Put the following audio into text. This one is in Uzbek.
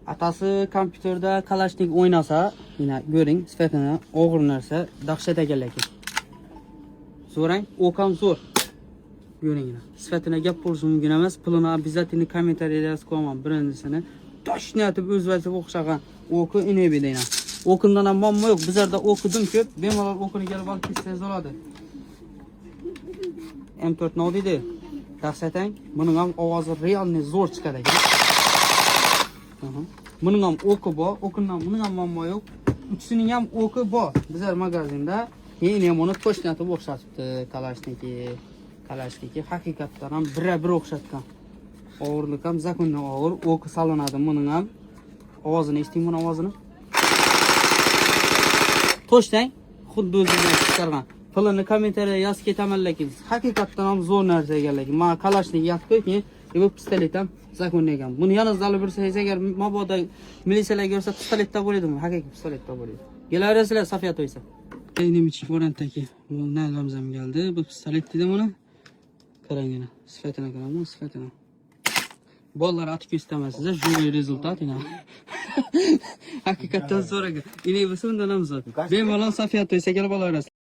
Atası kompüterda Kalashnik o'ynasa, yine görün, sifatini og'ir narsa, dahshat ekan lekin. So'rang, o'qam zo'r. Görün yine. Sifatine gap bo'lishi mumkin emas. Pulini обязательно kommentariyada yozib qo'yaman. Birinchisini toshni atib o'z vazifasiga o'xshagan o'qi inebida yana. O'qindan ham muammo yo'q. Bizlarda o'qidim ko'p. Bemalol o'qini kelib olib ketsangiz bo'ladi. M4 nima deydi? Dahshatang, buning ham ovozi realni zo'r chiqadi ekan. Buning ham o'qi bor, o'qindan buning ham muammo yo'q. Uchisining ham o'qi bor. Bizlar magazinda keyin ham uni toshni atib o'xshatibdi Kalashniki haqiqatdan ham bir o'xshatgan. Og'irlik ham zakondan og'ir, o'qi solinadi. Buning ham ovozini eshiting, buni ovozini. To'shtang, xuddi o'zidan chiqargan. Pulini kommentariyada yozib ketaman lekin haqiqatdan ham zo'r narsa ekan lekin. Men Kalashnik yozib qo'ying, bu pistolet ham zakon ekan. Buni yalnız olib birsangiz agar mabodo militsiyalar ko'rsa pistoletda bo'ladimi? Haqiqiy pistoletda bo'ladi. Kelaverasizlar Safiya to'ysa. Nemichki variantdagi bu nalamzam geldi. Bu pistolet dedim ona. Qarangina, sifatini qaraman, sifatini. Bolalar atib istamasiz, juri rezultat ina. Haqiqatdan zo'r ekan. Ini bu undan ham zo'r. Bemalol Safiya to'ysa kelib olaverasiz.